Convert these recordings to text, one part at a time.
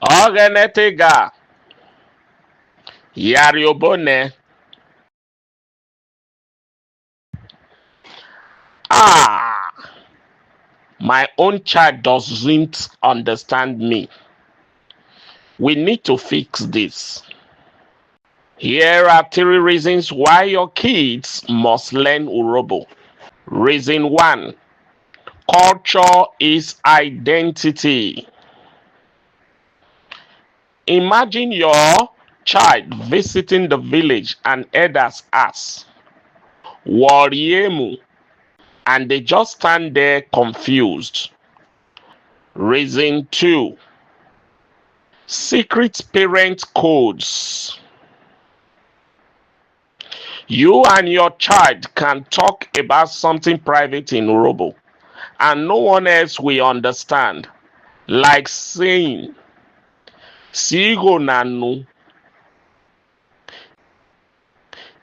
Ogenetega. Yariobone. Ah, my own child doesn't understand me. We need to fix this. Here are 3 reasons why your kids must learn Urobo. Reason 1. Culture is identity. Imagine your child visiting the village and elders ask, Wariemu, and they just stand there confused. Reason 2. Secret parent codes. You and your child can talk about something private in Urobo and no one else will understand. Like saying, Sigo Nanu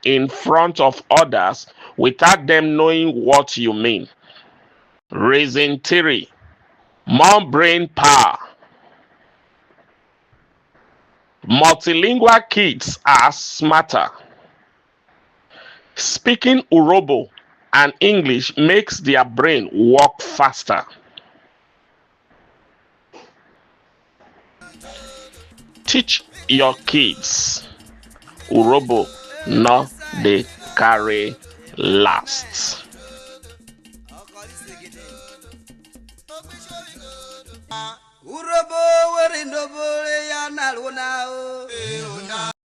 in front of others without them knowing what you mean. Reason 3. More brain power. Multilingual kids are smarter. Speaking Urobo and English makes their brain work faster. Teach your kids Urobo no dey carry last. Urobo weri ndobo ya naluna o.